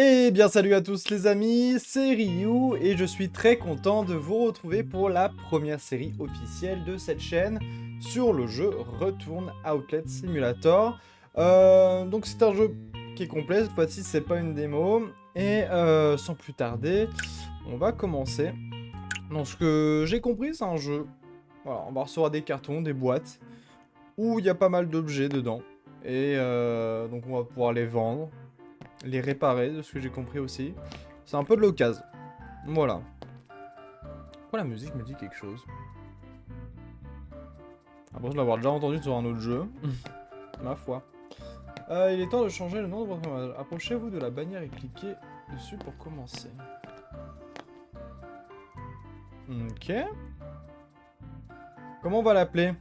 Eh bien salut à tous les amis, c'est Ryu et je suis très content de vous retrouver pour la première série officielle de cette chaîne sur le jeu Return Outlet Simulator. Donc c'est un jeu qui est complet, cette fois-ci c'est pas une démo. Et sans plus tarder, on va commencer. Donc ce que j'ai compris c'est un jeu, voilà, on va recevoir des cartons, des boîtes, où il y a pas mal d'objets dedans. Et donc on va pouvoir les vendre. Les réparer, de ce que j'ai compris aussi. C'est un peu de l'occasion. Voilà. Pourquoi la musique me dit quelque chose? Après, je l'avoir déjà entendu sur un autre jeu. Ma foi. Il est temps de changer le nom de votre image. Approchez-vous de la bannière et cliquez dessus pour commencer. Ok. Comment on va l'appeler?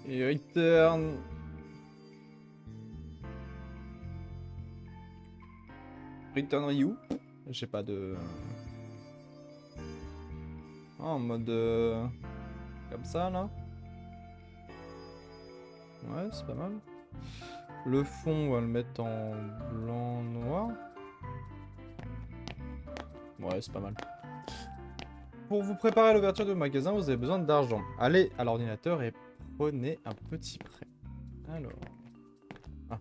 Et return... Return Ryu. Je sais pas de... Ah, en mode... Comme ça, là. Ouais, c'est pas mal. Le fond, on va le mettre en blanc-noir. Ouais, c'est pas mal. Pour vous préparer à l'ouverture du magasin, vous avez besoin d'argent. Allez à l'ordinateur et prenez un petit prêt. Alors... Ah.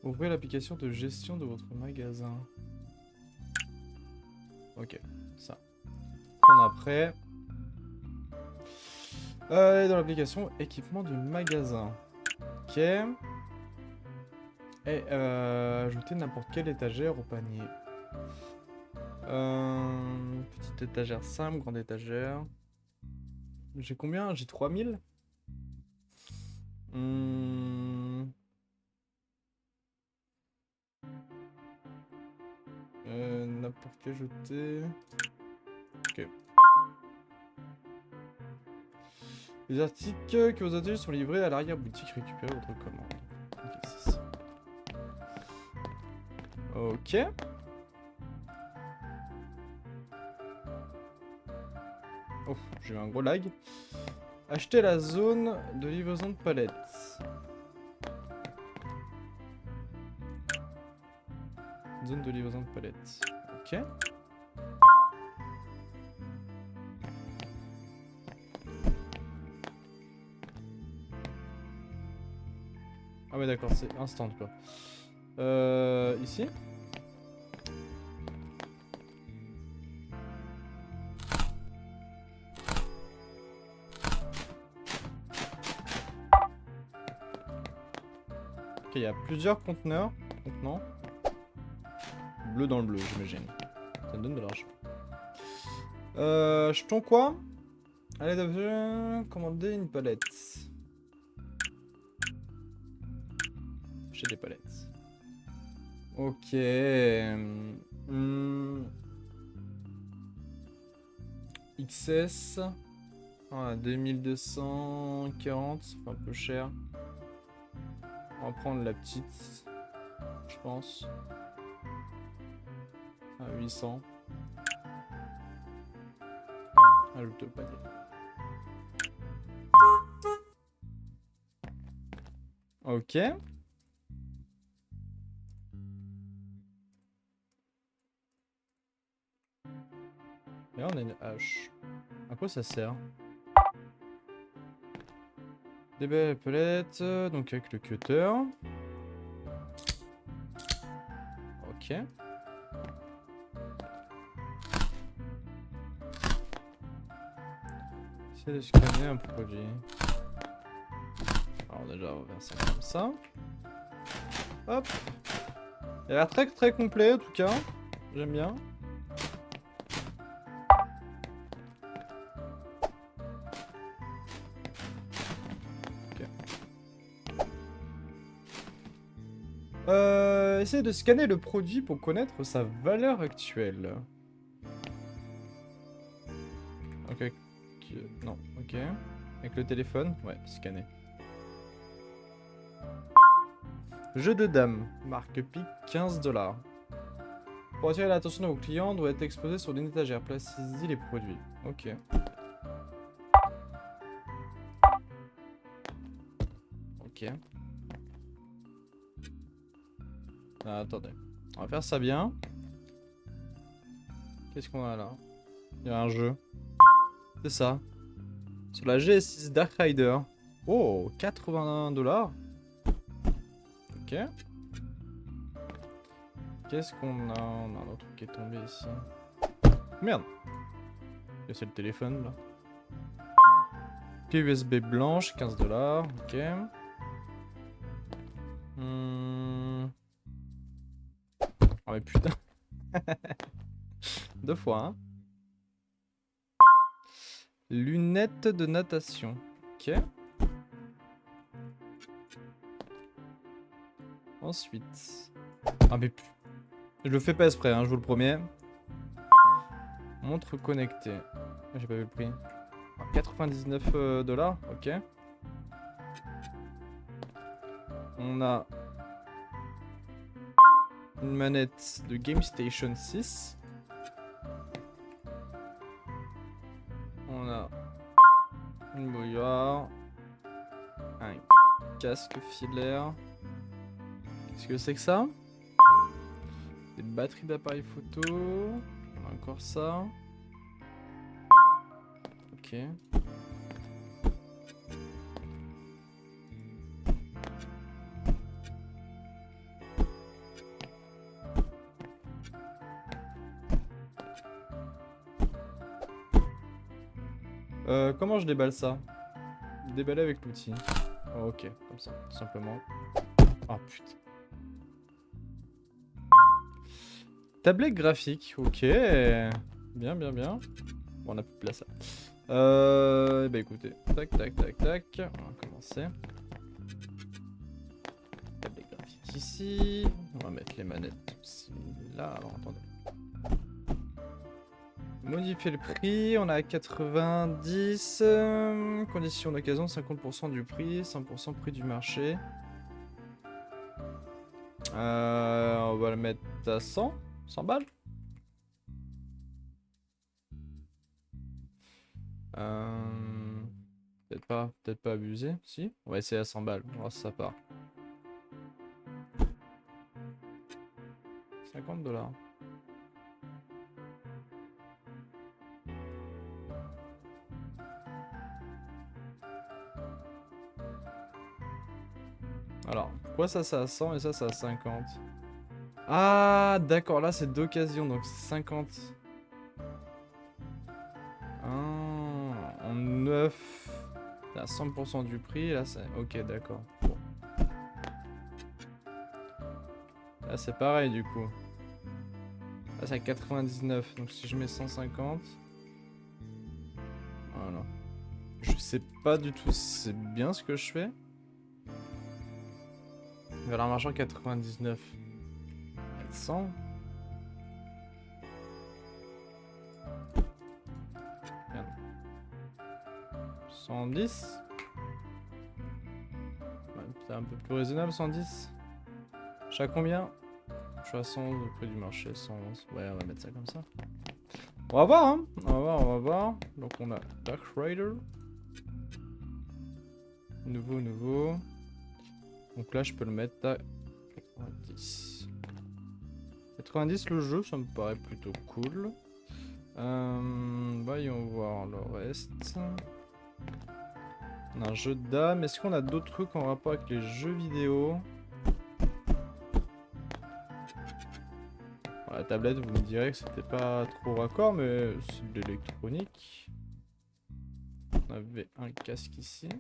Ouvrez l'application de gestion de votre magasin. Ok, ça. On a prêt. Et dans l'application équipement du magasin. Ok. Et ajouter n'importe quelle étagère au panier. Petite étagère simple, grande étagère. J'ai combien? J'ai 3000. N'importe quel jeté. Ok. Les articles que vous avez sont livrés à l'arrière-boutique. Récupérez votre commande. Ok, c'est ça. Ok. Oh, j'ai eu un gros lag. Acheter la zone de livraison de palettes. Zone de livraison de palettes. Ok. Ah ouais d'accord, c'est instant quoi. Ici. Ok, il y a plusieurs conteneurs. Contenants. Bleu dans le bleu, j'imagine. Ça me donne de l'argent. Jetons quoi? Allez, commander une palette. J'ai des palettes. Ok. XS. Ah, 2240. C'est un peu cher. On va prendre la petite. Je pense. À 800. Ajoute au panier. Ok. Et là on a une hache. À quoi ça sert? Des belles palettes, donc avec le cutter. Ok. C'est de scanner un produit. Alors déjà on va faire ça comme ça. Hop. Il a l'air très très complet en tout cas. J'aime bien. Essayez de scanner le produit pour connaître sa valeur actuelle. Ok. Non, ok. Avec le téléphone? Ouais, scanner. Jeu de dames. Marque pique 15 $. Pour attirer l'attention de vos clients, doit être exposé sur une étagère. Placez-y les produits. Ok. Ok. Ah, attendez. On va faire ça bien. Qu'est-ce qu'on a là? Il y a un jeu. C'est ça. Sur la GS6 Dark Rider. Oh, 81 $. Ok. Qu'est-ce qu'on a? On a un autre qui est tombé ici. Merde. C'est le téléphone là. Clé USB blanche, 15 $. Ok. Oh mais putain. 2 fois, hein. Lunettes de natation. Ok. Ensuite. Ah mais je le fais pas exprès, hein, je vous le promets. Montre connectée. J'ai pas vu le prix. 99 $. Ok. On a une manette de GameStation 6. On a une bouilloire. Un casque filaire. Qu'est-ce que c'est que ça? Des batteries d'appareil photo. On a encore ça. Ok. Comment je déballe ça? Déballer avec l'outil. Oh, ok, comme ça, tout simplement. Oh putain. Tablette graphique, ok. Bien, bien, bien. Bon, on a plus de place là. Bah écoutez, tac, tac, tac, tac. On va commencer. Tablette graphique ici. On va mettre les manettes aussi là. Alors, attendez. Modifier le prix, on a 90. Condition d'occasion, 50% du prix, 100% prix du marché. On va le mettre à 100. 100 balles. Peut-être pas abusé. Si, on va essayer à 100 balles. On va voir si ça part. 50 $. Alors, pourquoi ça c'est à 100 et ça c'est à 50? Ah, d'accord, là c'est d'occasion, donc c'est 50. Ah, en 9. À 100% du prix, là c'est... Ok, d'accord. Bon. Là c'est pareil du coup. Là c'est à 99, donc si je mets 150... Voilà. Je sais pas du tout si c'est bien ce que je fais. Valeur marchand 99. 100. Merde. 110. Ouais, c'est un peu plus raisonnable, 110. Je suis à combien? Je suis à 111 au prix du marché, 111. Ouais, on va mettre ça comme ça. On va voir, hein. On va voir, on va voir. Donc on a Dark Rider. Nouveau, nouveau. Donc là, je peux le mettre à 90. 90 le jeu, ça me paraît plutôt cool. Voyons voir le reste. On a un jeu de dames. Est-ce qu'on a d'autres trucs en rapport avec les jeux vidéo? La tablette, vous me direz que c'était pas trop raccord, mais c'est de l'électronique. On avait un casque ici.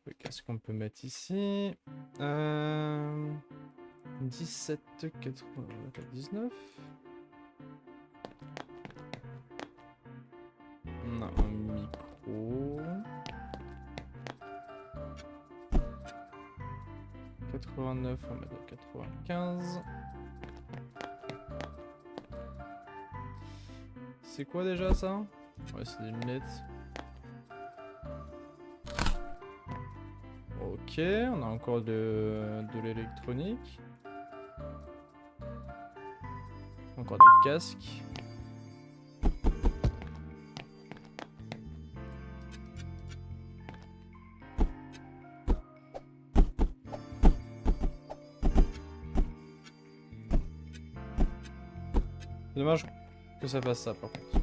Le casque qu'on peut mettre ici. 17,99. On a un micro. 89, on va mettre 95. C'est quoi déjà ça? Ouais, c'est des lunettes. Ok, on a encore de l'électronique. encore des casques. Dommage que ça fasse ça par contre.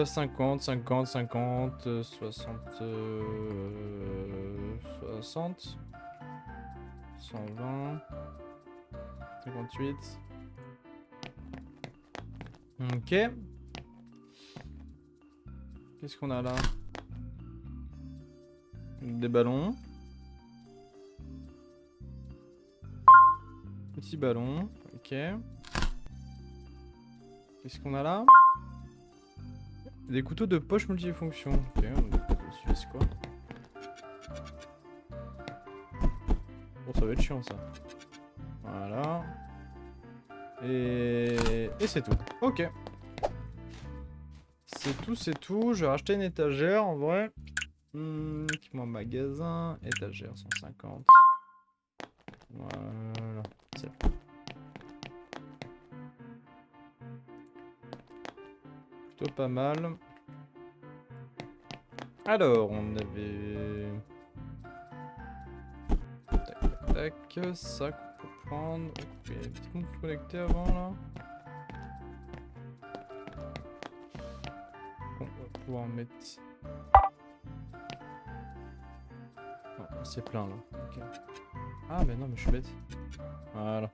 50, 50, 50, 60, 60, 120, 58. Ok. Qu'est-ce qu'on a là? Des ballons. Petit ballon. Ok. Qu'est-ce qu'on a là? Des couteaux de poche multifonction. Ok, on utilise quoi? Bon, ça va être chiant ça. Voilà. Et c'est tout. Ok. C'est tout. Je vais racheter une étagère en vrai. Équipement magasin. Étagère 150. Voilà. C'est bon. Plutôt pas mal. Alors, on avait... Tac, tac, tac. Ça qu'on peut prendre. Il y a des petits comptes connectés avant, là. Bon, on va pouvoir mettre... Non, c'est plein, là. Okay. Ah, mais non, mais je suis bête. Voilà.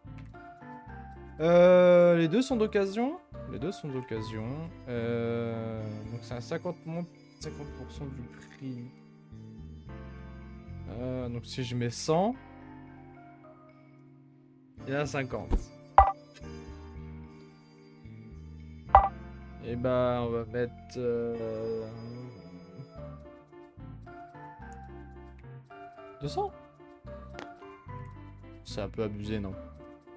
Les deux sont d'occasion. Les deux sont d'occasion. Donc c'est à 50 moins 50% du prix. Donc si je mets 100, il y a 50. Et bah on va mettre 200. C'est un peu abusé, non?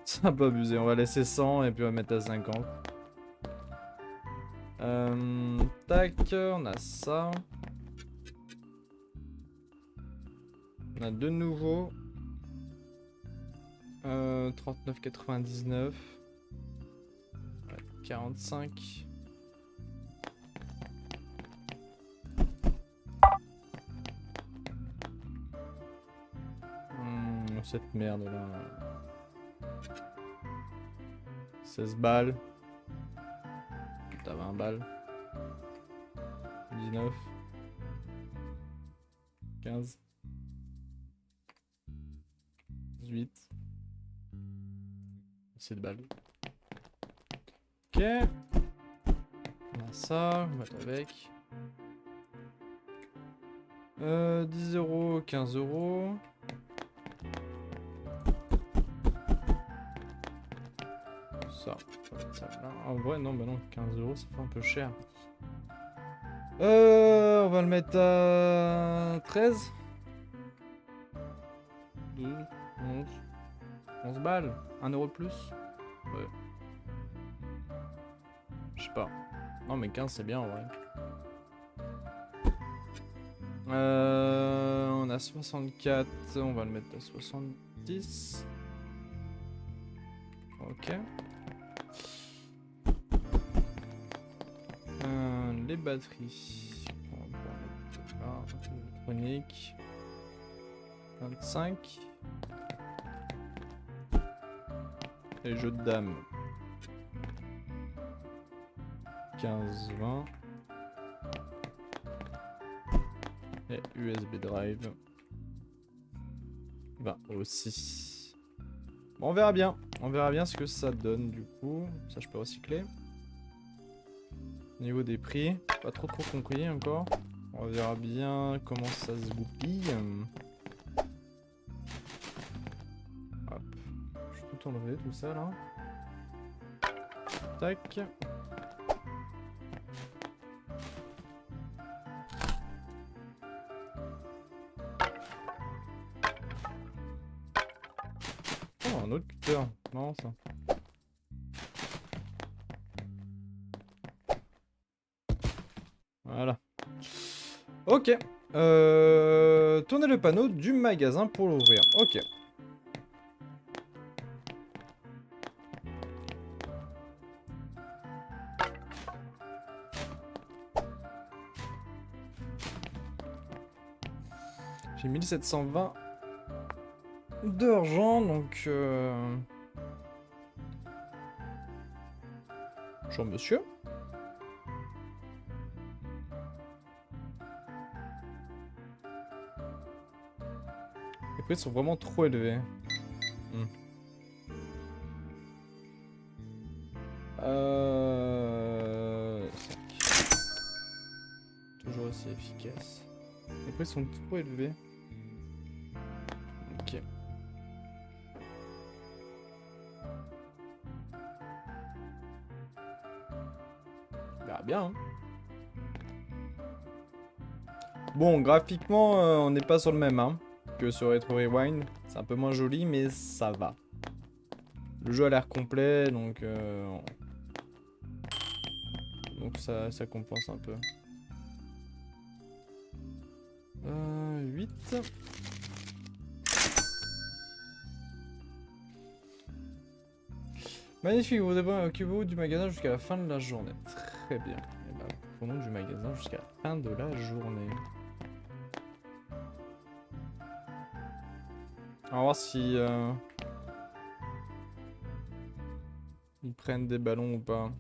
C'est un peu abusé. On va laisser 100 et puis on va mettre à 50. Tac, on a ça. On a de nouveau 39,99. Ouais, 45. Cette merde là. 16 balles. T'as 20 balles. 19. 15. 18. 17 balles. Ok. On a ça, on va mettre avec. 10 euros, 15 euros. Ça, on va mettre ça là. En vrai, non, bah non, 15 euros, ça fait un peu cher. On va le mettre à 13. 12, 11. 11 balles. 1 euro de plus. Ouais. Je sais pas. Non, mais 15, c'est bien en vrai. On a 64. On va le mettre à 70. Ok. Les batteries. On va mettre là. Électronique. 25. Les jeux de dames. 15, 20. Et USB drive. 20 aussi. Bon, on verra bien. On verra bien ce que ça donne du coup. Ça, je peux recycler. Au niveau des prix, pas trop compris encore. On verra bien comment ça se goupille. Hop. Je vais tout enlever, tout ça là. Tac. Oh, un autre cutter. Non, ça. Voilà. Ok. Tournez le panneau du magasin pour l'ouvrir. Ok. J'ai 1720 d'argent, donc... Bonjour monsieur. Les prix sont vraiment trop élevés. Hmm. Toujours aussi efficace. Les prix sont trop élevés. Ok. On verra bien. Hein. Bon, graphiquement, on n'est pas sur le même hein, que sur Retro Rewind. C'est un peu moins joli, mais ça va. Le jeu a l'air complet, donc ça compense un peu. 8. Magnifique, vous occupez-vous du magasin jusqu'à la fin de la journée. Très bien. Et bah, prenons du magasin jusqu'à la fin de la journée. On va voir si ils prennent des ballons ou pas.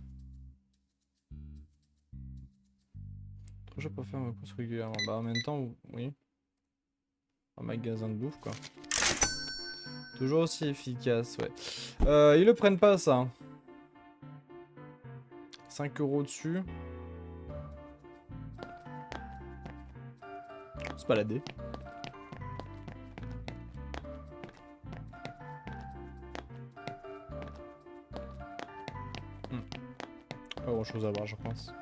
Je peux faire ma course régulièrement. Bah en même temps, oui. Un magasin de bouffe quoi. Toujours aussi efficace, ouais. Ils le prennent pas ça. 5 € dessus. Se balader. Pas grand chose à voir, je pense.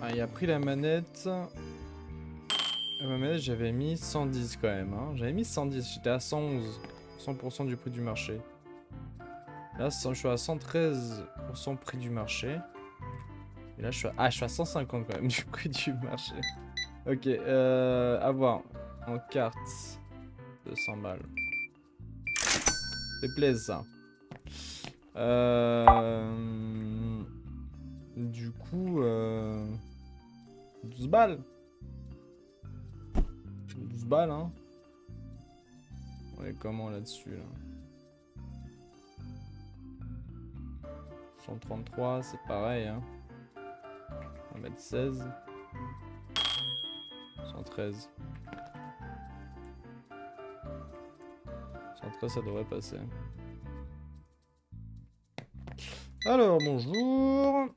Ah, il a pris la manette. Ma manette, j'avais mis 110 quand même. Hein. J'avais mis 110, j'étais à 111. 100% du prix du marché. Là, je suis à 113% prix du marché. Et là, je suis à 150 quand même du prix du marché. Ok, à voir. En carte. 200 balles. C'est plaisant ça. Du coup, 12 balles. 12 balles, hein. On est comment là-dessus, là 133, c'est pareil, hein. On va mettre 16. 113. 113, ça devrait passer. Alors, bonjour.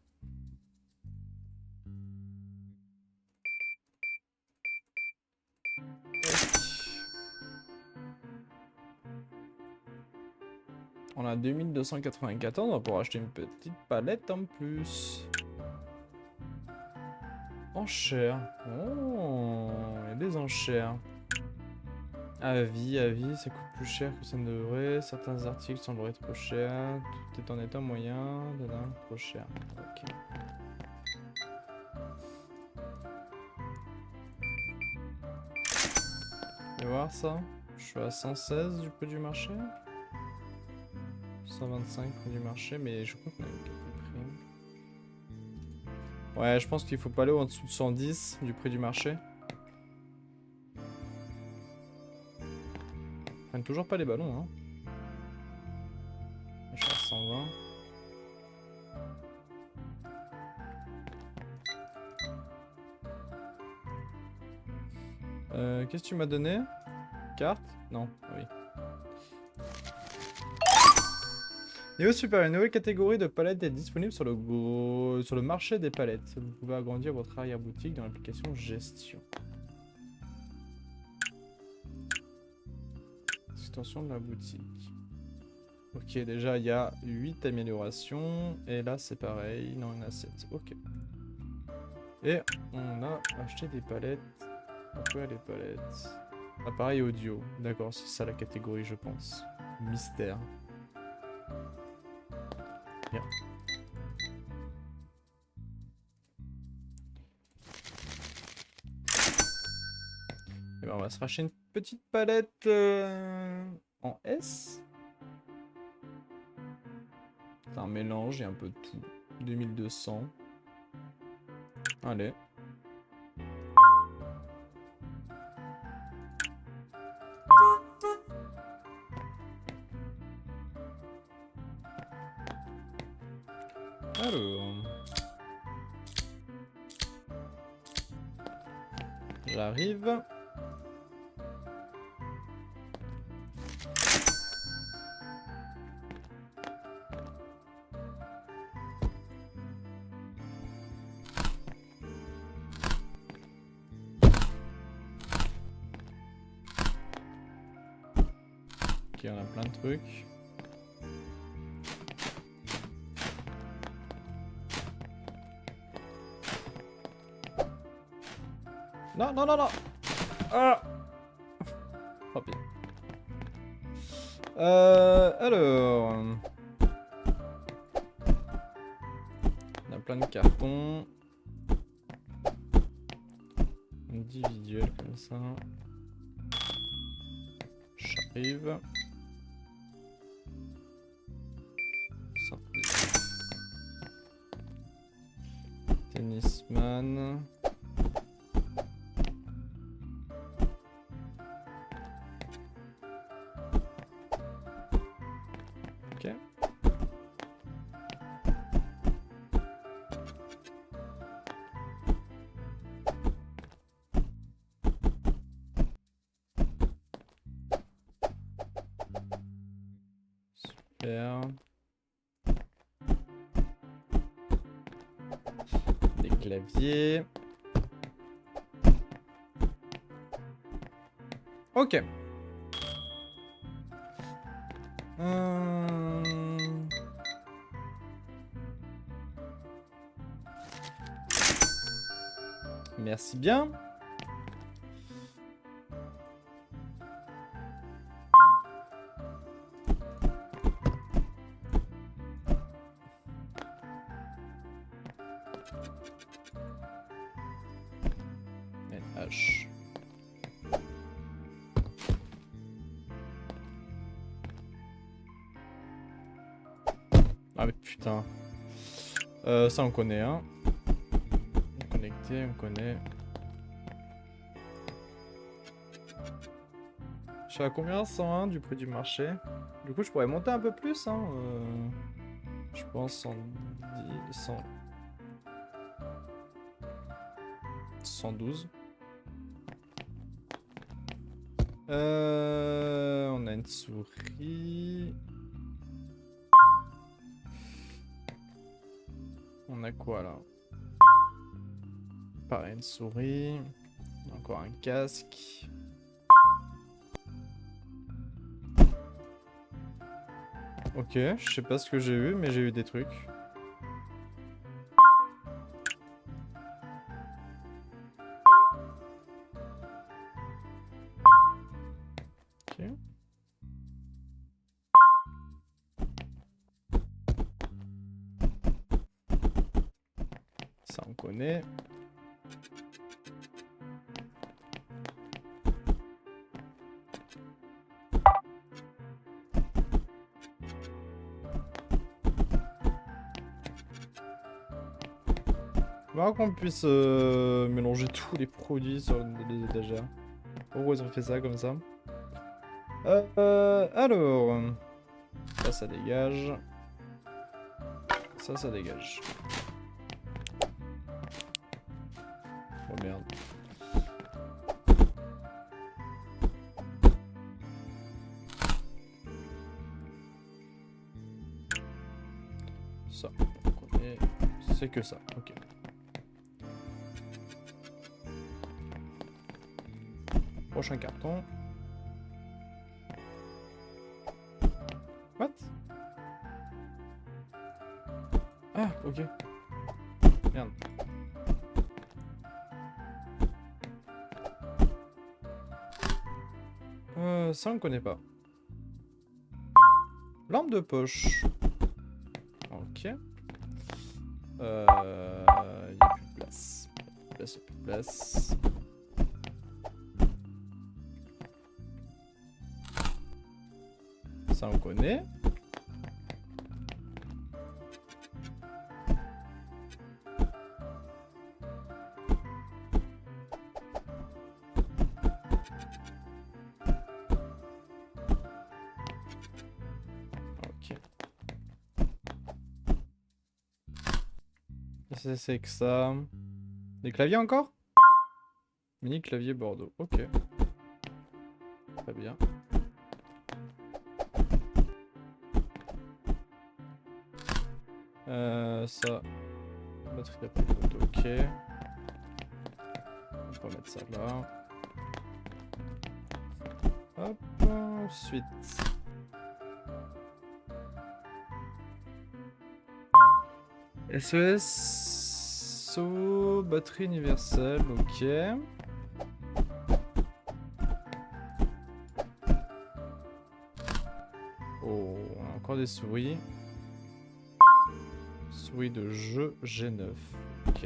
On a 2294, on va pouvoir acheter une petite palette en plus. Enchères. Oh, il y a des enchères. Avis, ça coûte plus cher que ça ne devrait. Certains articles sembleraient trop chers. Tout est en état moyen. Trop cher. Ok. Je vais voir ça. Je suis à 116 du prix du marché. 125 prix du marché, mais je crois qu'on a eu quelques prix. Ouais, je pense qu'il faut pas aller en dessous de 110 du prix du marché. Ils prennent toujours pas les ballons, hein. Je suis à 120. Qu'est-ce que tu m'as donné? Carte? Non, oui. Niveau super, une nouvelle catégorie de palettes est disponible sur le marché des palettes. Vous pouvez agrandir votre arrière-boutique dans l'application gestion. Extension de la boutique. Ok, déjà il y a 8 améliorations. Et là c'est pareil. Non, il y en a 7. Ok. Et on a acheté des palettes. Pourquoi les palettes? Appareil audio. D'accord, c'est ça la catégorie, je pense. Mystère. Bien. Et ben, on va se racheter une petite palette en S. C'est un mélange, il y a un peu de tout. 2200. Allez. Alors. J'arrive. Ok, on a plein de trucs. Non, non, non, non. Ah. Oh, bien. Alors... On a plein de cartons. Individuels comme ça. J'arrive. Tennisman. Ok. Super. Des claviers. Ok. Merci bien. NH. Ah mais putain. Ça on connaît, hein. Connecté, on connaît. Je suis à combien? 101 du prix du marché. Du coup je pourrais monter un peu plus, hein. Je pense 110, 100... 112. On a une souris. On a quoi là? Pareil, une souris. Encore un casque. Ok, je sais pas ce que j'ai eu, mais j'ai eu des trucs. Ok. Ça on connaît. Voir qu'on puisse mélanger tous les produits sur les étagères. Pourquoi ils ont fait ça comme ça? Alors... ça dégage. Ça dégage. Oh merde. Ça, on connaît. C'est que ça, ok. Prochain carton. What? Ah, ok. Merde. Ça on connaît pas. Lampe de poche. Ok. Y a plus de place. Y a plus de place. Ça on connaît. Ok. Qu'est-ce que c'est que ça? Des claviers encore? Mini clavier Bordeaux. Ok. Très bien. Ça. Batterie d'appareil photo, ok. On va mettre ça là. Hop, ensuite. SES. Batterie universelle, ok. Oh, on a encore des souris. Souris de jeu G9. Ok.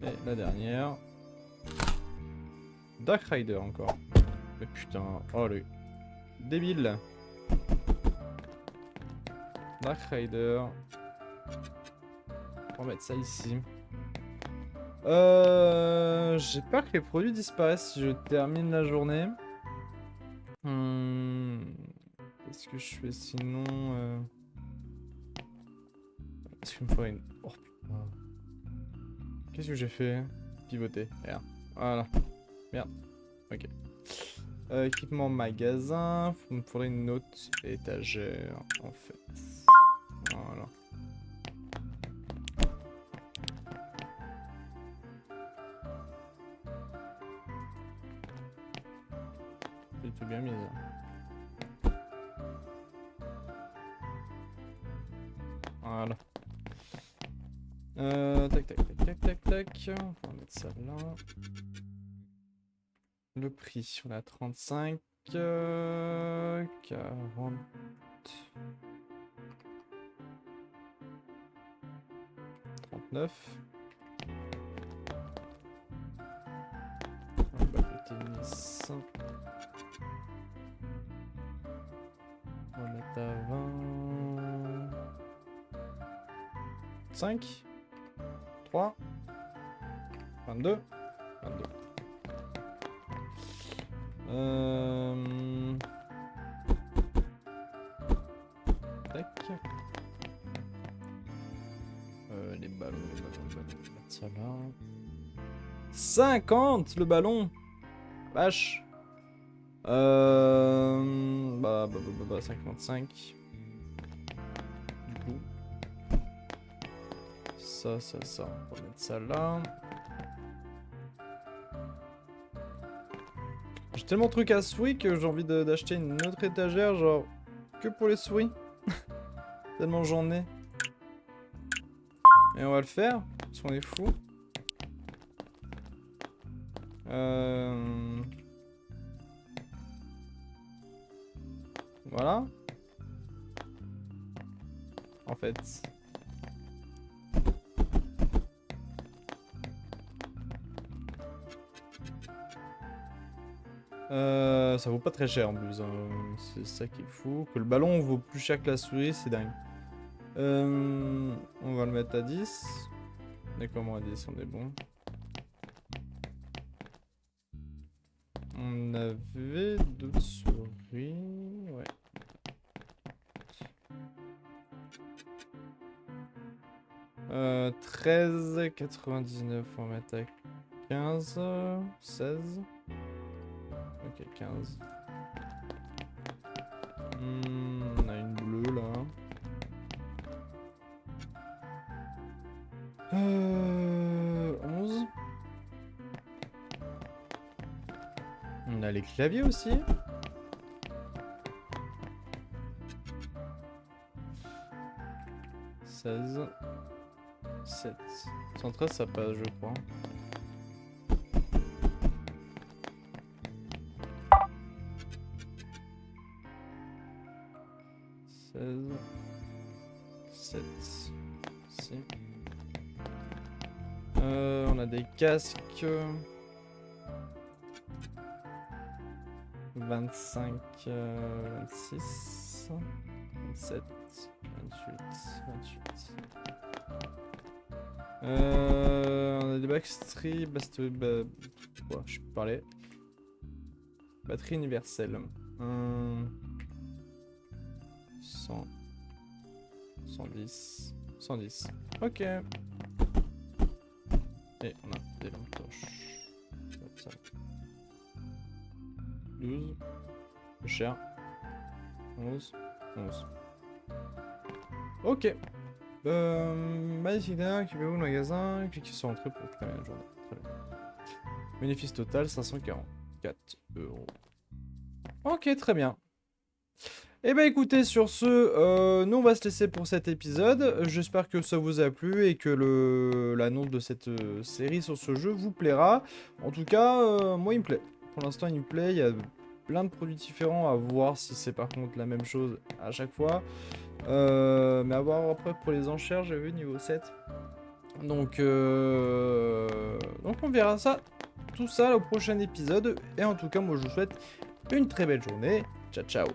Et la dernière. Dark Rider encore. Mais putain, oh le débile. Dark Rider. On va mettre ça ici. J'ai peur que les produits disparaissent si je termine la journée. Qu'est-ce que je fais sinon Est-ce qu'il me faudrait une... Oh putain. Qu'est-ce que j'ai fait? Pivoter. Merde. Voilà. Merde. Ok. Équipement magasin. Il me faudrait une autre étagère en fait. Voilà. C'est tout bien mis. Voilà. Tac, tac, tac, tac, tac, tac. On va mettre ça là. Le prix, on a 35, 40, 39. Un bac de tennis. On va mettre à 20. 5, 3, 22, 22. Tac. Les ballons, on va mettre ça là. 50 le ballon. Vache. 55. Du coup. Ça. On va mettre ça là. J'ai tellement de trucs à souris que j'ai envie d'acheter une autre étagère, genre que pour les souris. Tellement j'en ai. Et on va le faire, parce qu'on est fou. Voilà. En fait. Ça vaut pas très cher en plus, hein. C'est ça qui est fou. Que le ballon vaut plus cher que la souris, c'est dingue. On va le mettre à 10. On est comment à 10? On est bon. On avait d'autres souris. Ouais. Euh, 13,99. On va mettre à 15. 16. Ok, 15. On a une bleue là. 11. On a les claviers aussi. 16. 7. 113 ça passe je crois. 16. 7. Si. On a des casques. 25, 26, 27, 28. On a des Backstreet, ouais, je peux parler. Batterie universelle. 100, 110, 110. Ok. Et on a des lampes torches. 12. Peu cher. 11. 11. Ok. Magnifique, occupez-vous le magasin, cliquez sur entrée pour terminer la journée. Très bien. Bénéfice total 544 €. Ok, très bien. Et bah écoutez, sur ce, nous on va se laisser pour cet épisode. J'espère que ça vous a plu et que l'annonce de cette série sur ce jeu vous plaira. En tout cas, moi il me plaît. Pour l'instant il me plaît, il y a plein de produits différents à voir si c'est par contre la même chose à chaque fois. Mais à voir après pour les enchères, j'ai vu niveau 7. Donc on verra ça, tout ça au prochain épisode. Et en tout cas, moi je vous souhaite une très belle journée. Ciao ciao.